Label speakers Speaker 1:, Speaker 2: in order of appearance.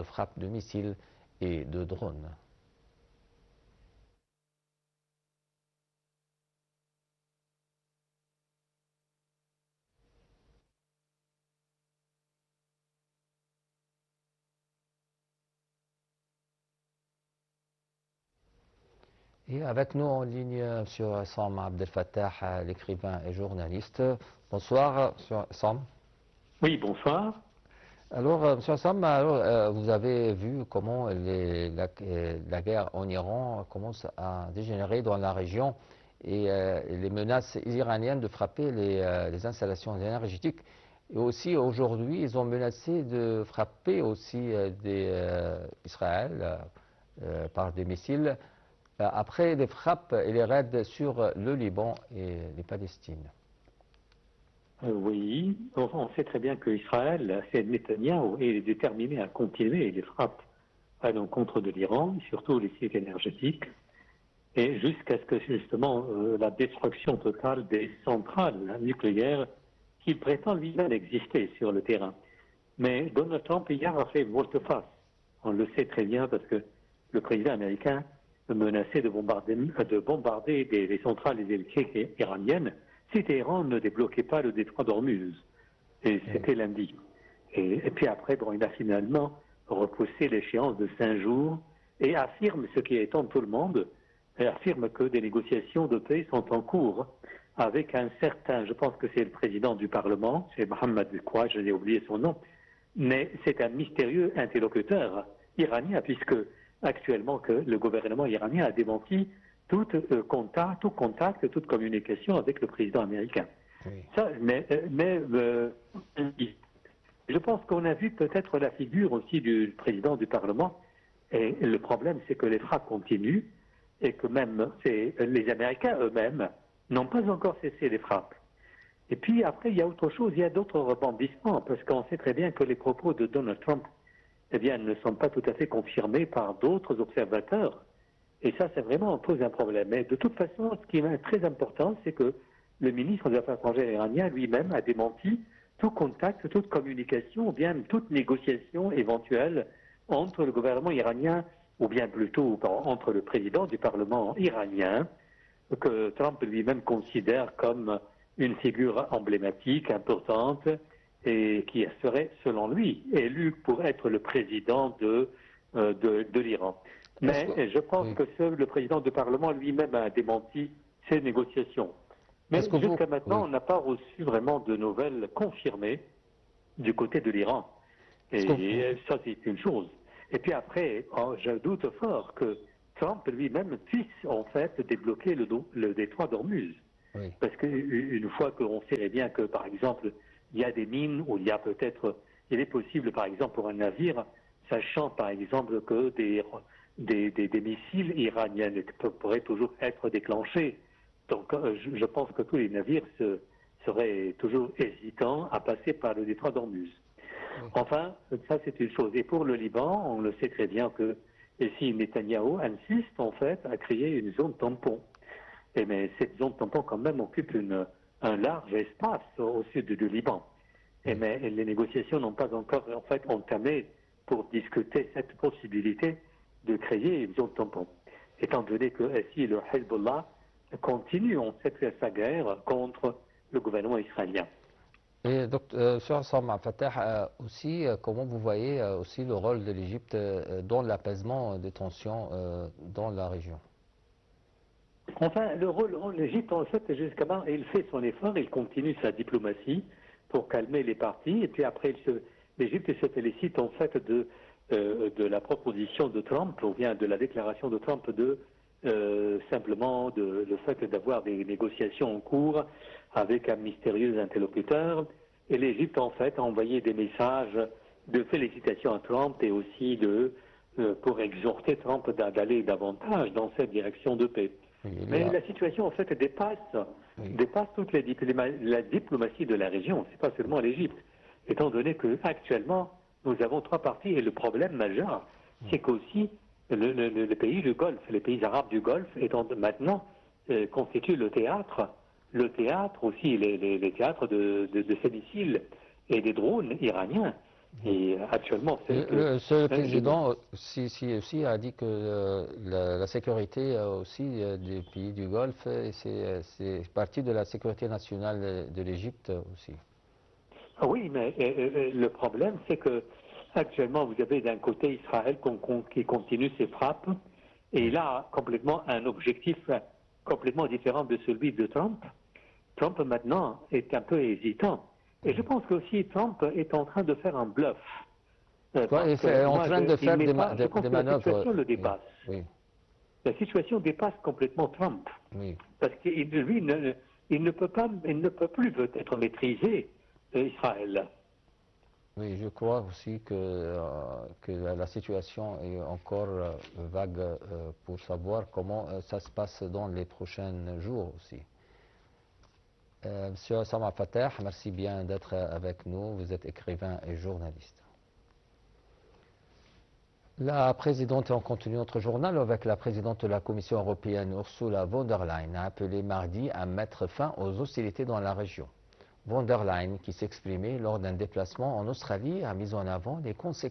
Speaker 1: de frappes de missiles et de drones. Et avec nous en ligne, M. Sam Abdel Fattah, l'écrivain et journaliste. Bonsoir, M. Sam.
Speaker 2: Oui, bonsoir.
Speaker 1: Alors, M. Sam, vous avez vu comment la guerre en Iran commence à dégénérer dans la région et les menaces iraniennes de frapper les installations énergétiques. Et aussi, aujourd'hui, ils ont menacé de frapper aussi Israël par des missiles. Après les frappes et les raids sur le Liban et les Palestines.
Speaker 2: Oui, on sait très bien qu'Israël, c'est Netanyahou, est déterminé à continuer les frappes à l'encontre de l'Iran, surtout les sites énergétiques, et jusqu'à ce que justement la destruction totale des centrales nucléaires qu'il prétend lui-même exister sur le terrain. Mais Donald Trump hier a fait volte-face. On le sait très bien parce que le président américain menaçait de bombarder les centrales électriques iraniennes si Téhéran ne débloquait pas le détroit d'Ormuz. Et c'était lundi. Et puis après, bon, il a finalement repoussé l'échéance de 5 jours et affirme ce qui étonne tout le monde, et affirme que des négociations de paix sont en cours avec un certain, je pense que c'est le président du Parlement, c'est Mohammed quoi, je n'ai oublié son nom, mais c'est un mystérieux interlocuteur iranien, puisque actuellement que le gouvernement iranien a démenti tout contact, toute communication avec le président américain.
Speaker 1: Oui.
Speaker 2: Ça, je pense qu'on a vu peut-être la figure aussi du président du Parlement, et le problème c'est que les frappes continuent, et que même les Américains eux-mêmes n'ont pas encore cessé les frappes. Et puis après, il y a autre chose, il y a d'autres rebondissements, parce qu'on sait très bien que les propos de Donald Trump eh bien, ne sont pas tout à fait confirmés par d'autres observateurs. Et ça, c'est vraiment pose un problème. Mais de toute façon, ce qui est très important, c'est que le ministre des Affaires étrangères iranien lui-même a démenti tout contact, toute communication, ou bien toute négociation éventuelle entre le gouvernement iranien, ou bien plutôt entre le président du Parlement iranien, que Trump lui-même considère comme une figure emblématique, importante, et qui serait, selon lui, élu pour être le président de l'Iran. Mais je pense que le président du Parlement lui-même a démenti ces négociations. Mais jusqu'à maintenant, on n'a pas reçu vraiment de nouvelles confirmées du côté de l'Iran. Et ça, c'est une chose. Et puis après, je doute fort que Trump lui-même puisse en fait débloquer le détroit d'Ormuz.
Speaker 1: Oui.
Speaker 2: Parce qu'une fois qu'on sait bien que, par exemple, il y a des mines où il y a peut-être, il est possible, par exemple, pour un navire, sachant par exemple que des missiles iraniens pourraient toujours être déclenchés. Donc, je pense que tous les navires seraient toujours hésitants à passer par le détroit d'Ormuz. Oui. Enfin, ça c'est une chose. Et pour le Liban, on le sait très bien que ici Netanyahou insiste en fait à créer une zone tampon. Mais cette zone tampon quand même occupe un large espace au sud du Liban. Mais les négociations n'ont pas encore en fait entamé pour discuter cette possibilité de créer une zone tampon. Étant donné que ici le Hezbollah continue en fait sa guerre contre le gouvernement israélien.
Speaker 1: Et Dr. Sam Fattah, aussi, comment vous voyez aussi le rôle de l'Égypte dans l'apaisement des tensions dans la région?
Speaker 2: Enfin, le rôle de l'Égypte, en fait, jusqu'à maintenant, il fait son effort, il continue sa diplomatie pour calmer les parties, et puis après, l'Égypte se félicite en fait de la proposition de Trump, ou bien de la déclaration de Trump simplement le fait d'avoir des négociations en cours avec un mystérieux interlocuteur. Et l'Égypte, en fait, a envoyé des messages de félicitations à Trump et aussi pour exhorter Trump d'aller davantage dans cette direction de paix. Mais la situation, en fait, dépasse toute la diplomatie de la région. C'est pas seulement l'Égypte. Étant donné qu'actuellement, nous avons 3 parties et le problème majeur, c'est qu'aussi le pays du Golfe, les pays arabes du Golfe, maintenant constituent le théâtre aussi, les théâtres de ces missiles et des drones iraniens. Et actuellement, c'est
Speaker 1: Ce président aussi a dit que la sécurité aussi des pays du Golfe, c'est partie de la sécurité nationale de l'Égypte aussi.
Speaker 2: Ah oui, mais le problème, c'est que actuellement, vous avez d'un côté Israël qui continue ses frappes, et il a complètement un objectif complètement différent de celui de Trump. Trump maintenant est un peu hésitant. Et je pense qu'aussi Trump est en train de faire un bluff.
Speaker 1: Il est en train de faire des
Speaker 2: je pense que la
Speaker 1: manœuvres.
Speaker 2: situation le dépasse.
Speaker 1: Oui,
Speaker 2: La situation dépasse complètement Trump.
Speaker 1: oui.
Speaker 2: Parce que lui, il ne peut plus peut-être maîtriser Israël.
Speaker 1: Oui, je crois aussi que la situation est encore vague pour savoir comment ça se passe dans les prochains jours aussi. Monsieur Sama Fatah, merci bien d'être avec nous. Vous êtes écrivain et journaliste. La présidente, on continue notre journal avec la présidente de la Commission européenne, Ursula von der Leyen, a appelé mardi à mettre fin aux hostilités dans la région. Von der Leyen, qui s'exprimait lors d'un déplacement en Australie, a mis en avant les conséquences